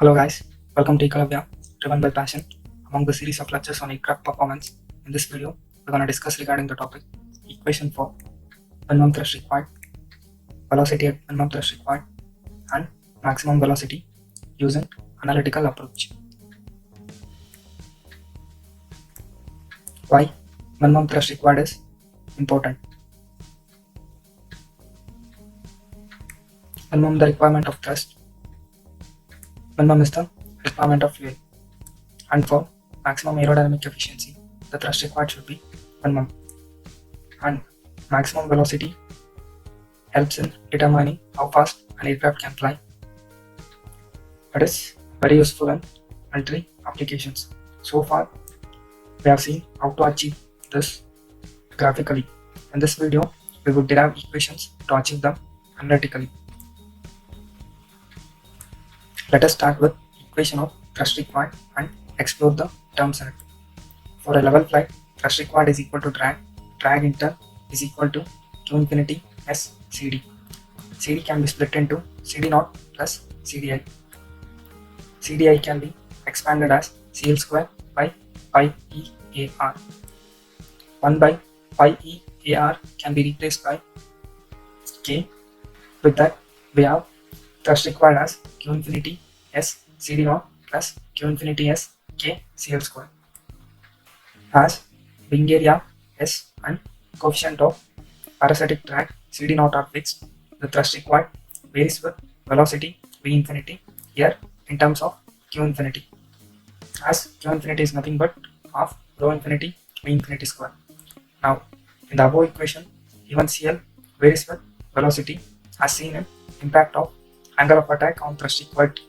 Hello guys, welcome to Ekalavya, driven by passion, among the series of lectures on aircraft performance. In this video, we're going to discuss regarding the topic equation for minimum thrust required, velocity at minimum thrust required, and maximum velocity using analytical approach. Why minimum thrust required is important. Minimum the requirement of thrust. Minimum is the requirement of fuel, and for maximum aerodynamic efficiency, the thrust required should be minimum, and maximum velocity helps in determining how fast an aircraft can fly. It is very useful in military applications. So far, we have seen how to achieve this graphically. In this video, we will derive equations to achieve them analytically. Let us start with equation of thrust required and explore the terms in it. For a level flight, thrust required is equal to drag. Drag in turn is equal to Q infinity S CD. CD can be split into CD naught plus CDI. CDI can be expanded as CL square by pi E AR. 1 by pi E AR can be replaced by K. With that, we have thrust required as Q infinity S CD naught plus Q infinity S K CL square. As wing area S and coefficient of parasitic drag CD naught are fixed, the thrust required varies with velocity V infinity here in terms of Q infinity, as Q infinity is nothing but half rho infinity V infinity square. Now, in the above equation, even CL varies with velocity as seen in impact of angle of attack on thrust required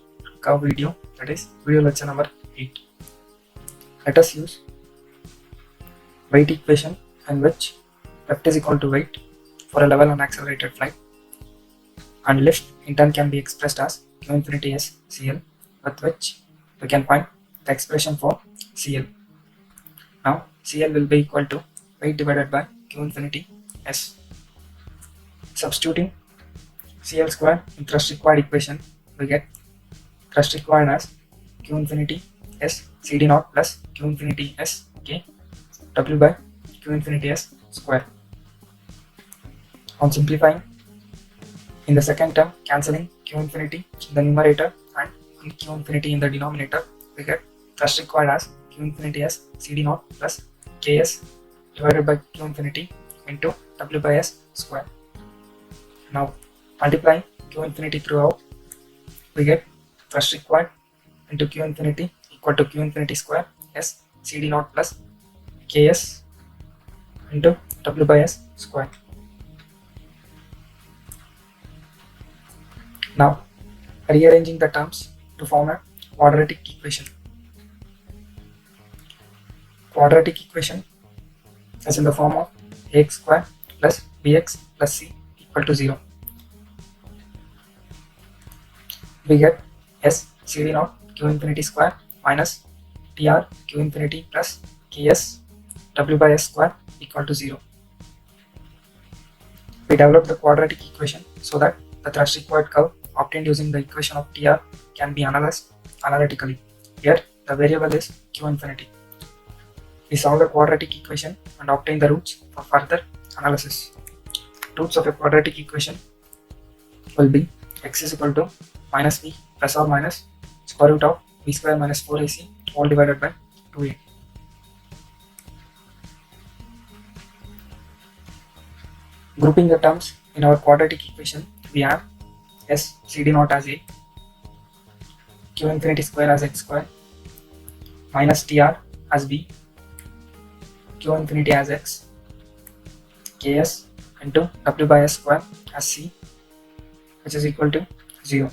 curve video, that is video lecture number 8. Let us use weight equation in which lift is equal to weight for a level and accelerated flight, and lift in turn can be expressed as Q infinity S CL, with which we can find the expression for CL. Now CL will be equal to weight divided by Q infinity S. Substituting CL square in thrust required equation, we get thrust required as Q infinity S CD naught plus Q infinity S K W by Q infinity S square. On simplifying, in the second term, cancelling Q infinity in the numerator and Q infinity in the denominator, we get thrust required as Q infinity S CD naught plus Ks divided by Q infinity into W by S square. Now, multiplying Q infinity throughout, we get thrust required into Q infinity equal to Q infinity square S CD naught plus Ks into W by S square. Now, rearranging the terms to form a quadratic equation. Quadratic equation is in the form of ax square plus bx plus c equal to 0. We get S CD naught Q infinity square minus TR Q infinity plus Ks W by S square equal to 0. We develop the quadratic equation so that the thrust required curve obtained using the equation of TR can be analyzed analytically. Here the variable is Q infinity. We solve the quadratic equation and obtain the roots for further analysis. Roots of a quadratic equation will be x is equal to minus v plus or minus square root of v square minus 4ac all divided by 2a. Grouping the terms in our quadratic equation, we have S CD naught as a, Q infinity square as x square, minus TR as b, Q infinity as x, Ks into W by S square as c, which is equal to 0.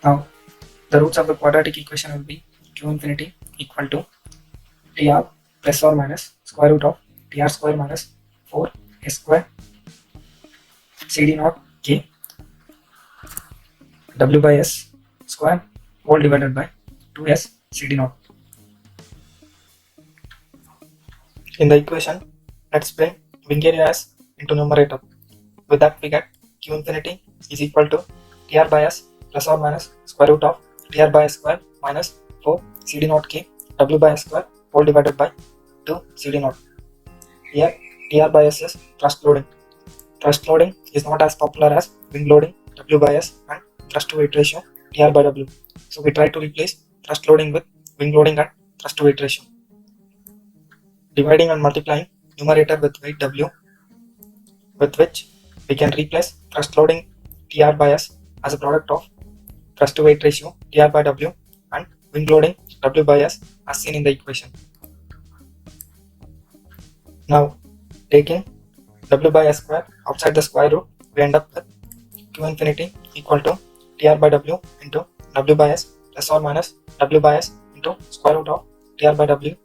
Now, the roots of the quadratic equation will be Q infinity equal to TR plus or minus square root of TR square minus 4 S square CD naught K W by S square all divided by 2S CD naught. In the equation, let's bring wing area as into numerator. With that, we get q infinity is equal to tr by s plus or minus square root of tr by s square minus 4 cd naught k w by s square whole divided by 2 cd naught. Here tr by s is thrust loading. Thrust loading is not as popular as wing loading w by s and thrust to weight ratio tr by w. So we try to replace thrust loading with wing loading and thrust to weight ratio. Dividing and multiplying numerator with weight w, with which we can replace thrust loading tr by s as a product of thrust to weight ratio tr by w and wing loading w by s as seen in the equation. Now taking w by s square outside the square root, we end up with q infinity equal to tr by w into w by s plus or minus w by s into square root of tr by w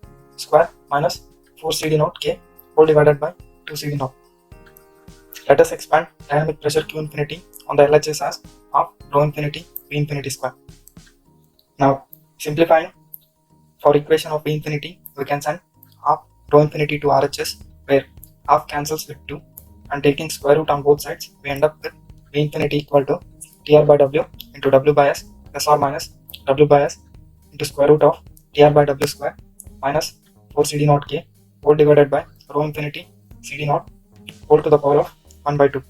square minus 4 cd naught k whole divided by 2 cd naught. Let us expand dynamic pressure q infinity on the LHS as of rho infinity v infinity square. Now simplifying, for equation of v infinity we can send half rho infinity to RHS, where half cancels with 2, and taking square root on both sides we end up with v infinity equal to tr by w into w by s plus or minus w by s into square root of tr by w square minus 4 cd naught k whole divided by rho infinity cd naught whole to the power of 1 by 2.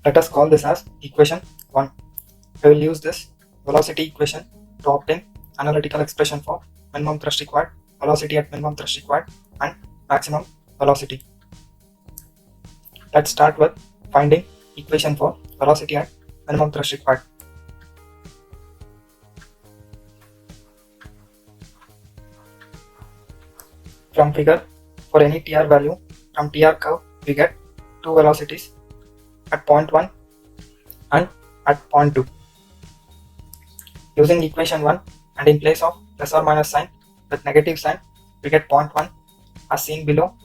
Let us call this as equation 1. We will use this velocity equation to obtain analytical expression for minimum thrust required, velocity at minimum thrust required, and maximum velocity. Let's start with finding equation for velocity at minimum thrust required. From figure, for any tr value from tr curve we get two velocities at point 1 and at point 2. Using equation 1 and in place of plus or minus sign with negative sign, we get point 1 as seen below,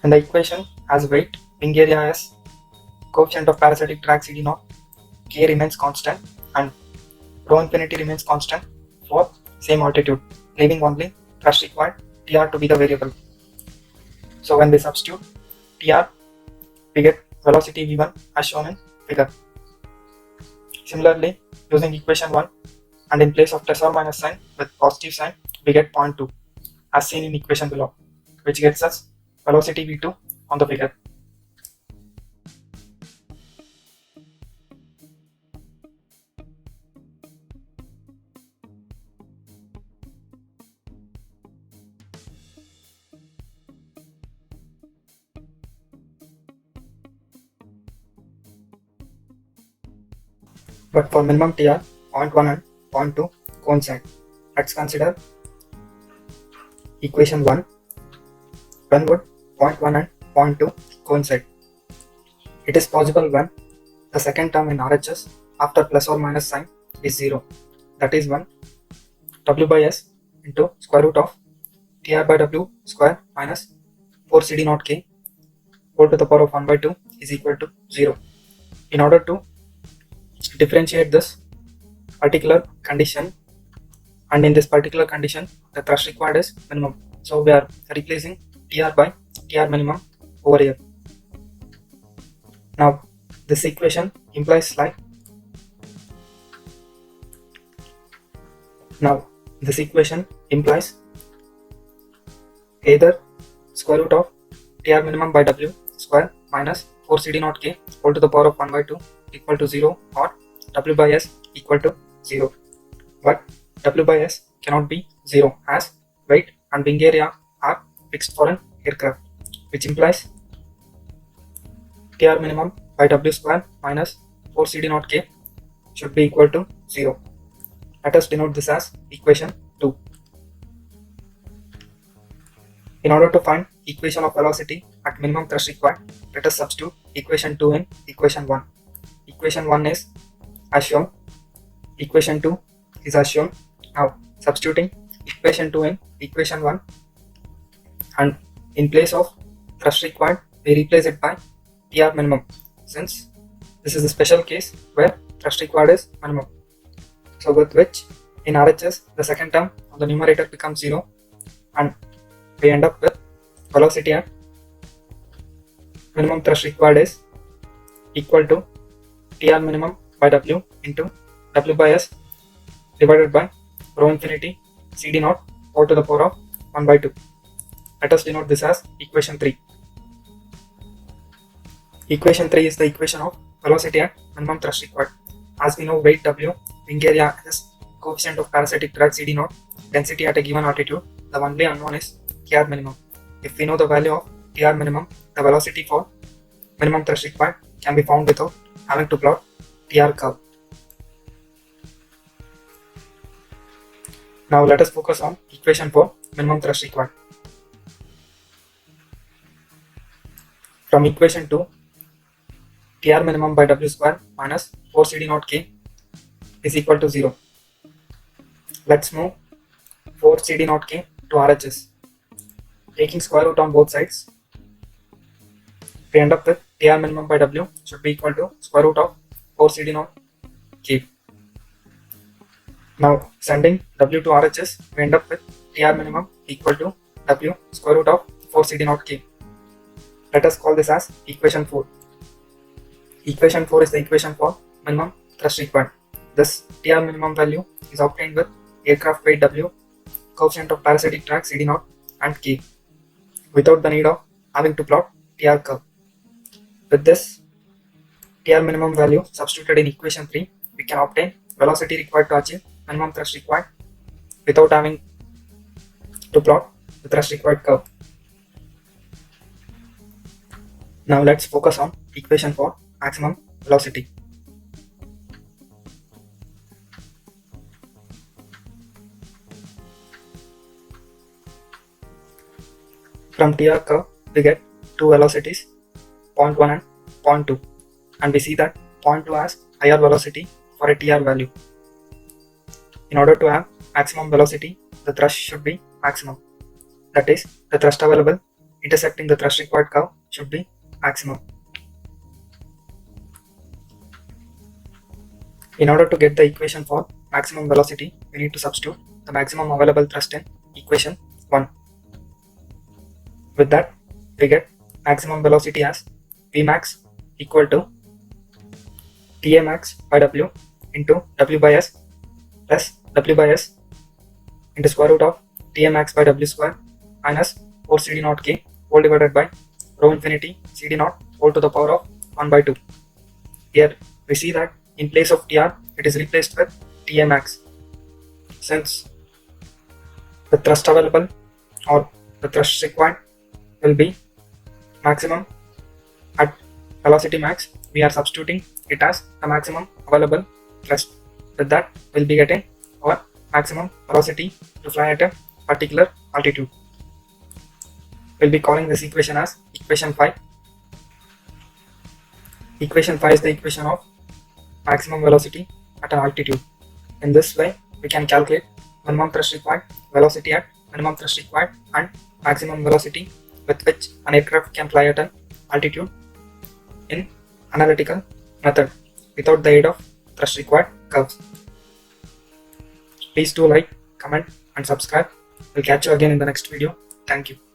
and the equation has weight, wing area as coefficient of parasitic drag cd naught, k remains constant, and rho infinity remains constant for same altitude, leaving only thrust required tr to be the variable. So when we substitute tr, we get velocity v1 as shown in figure. Similarly, using equation 1 and in place of plus or minus sign with positive sign, we get point 2 as seen in equation below, which gets us velocity v2 on the figure. But for minimum tr, point 1 and point 2 coincide. Let's consider equation 1. When would point 1 and point 2 coincide? It is possible when the second term in RHS after plus or minus sign is 0. That is when w by s into square root of tr by w square minus 4 cd naught k whole to the power of 1 by 2 is equal to 0. In order to differentiate this particular condition, and in this particular condition the thrust required is minimum, so we are replacing tr by tr minimum over here. Now this equation implies like, either square root of tr minimum by w square minus 4 cd naught k whole to the power of 1 by 2 equal to 0, or w by s equal to 0. But w by s cannot be 0 as weight and wing area are fixed for an aircraft, which implies tr minimum by w square minus 4 cd naught k should be equal to 0. Let us denote this as equation 2. In order to find equation of velocity at minimum thrust required, let us substitute equation 2 in equation 1. Equation 1 is as shown, equation 2 is as shown. Now substituting equation 2 in equation 1, and in place of thrust required we replace it by tr minimum, since this is a special case where thrust required is minimum. So with which in RHS the second term of the numerator becomes 0, and we end up with velocity at minimum thrust required is equal to TR minimum by W into W by S divided by rho infinity CD naught all to the power of 1 by 2. Let us denote this as equation 3. Equation 3 is the equation of velocity at minimum thrust required. As we know, weight W, wing area S, coefficient of parasitic drag CD naught, density at a given altitude, the only unknown is TR minimum. If we know the value of TR minimum, the velocity for minimum thrust required can be found without having to plot TR curve. Now let us focus on equation for minimum thrust required. From equation 2, TR minimum by W square minus 4 CD naught K is equal to 0. Let's move 4 CD naught K to RHS. Taking square root on both sides, we end up with TR minimum by W should be equal to square root of 4 CD naught K. Now sending W to RHS, we end up with TR minimum equal to W square root of 4 CD naught K. Let us call this as equation 4. Equation 4 is the equation for minimum thrust required. This TR minimum value is obtained with aircraft weight W, coefficient of parasitic drag CD naught and K, without the need of having to plot TR curve. With this TR minimum value substituted in equation 3, we can obtain velocity required to achieve minimum thrust required without having to plot the thrust required curve. Now let's focus on equation for maximum velocity. From TR curve, we get two velocities, 0.1 and 0.2, and we see that 0.2 has higher velocity for a TR value. In order to have maximum velocity, the thrust should be maximum. That is, the thrust available intersecting the thrust required curve should be maximum. In order to get the equation for maximum velocity, we need to substitute the maximum available thrust in equation 1. With that, we get maximum velocity as Vmax equal to TA max by W into W by S plus W by S into square root of TA max by W square minus 4 CD naught K whole divided by rho infinity CD naught whole to the power of 1 by 2. Here we see that in place of TR, it is replaced with TA max. Since the thrust available or the thrust required will be maximum at velocity max, we are substituting it as the maximum available thrust. With that, we'll be getting our maximum velocity to fly at a particular altitude. We'll be calling this equation as equation 5. Equation 5 is the equation of maximum velocity at an altitude. In this way, we can calculate minimum thrust required, velocity at minimum thrust required, and maximum velocity with which an aircraft can fly at an altitude in analytical method without the aid of thrust required curves. Please do like, comment and subscribe. We'll catch you again in the next video. Thank you.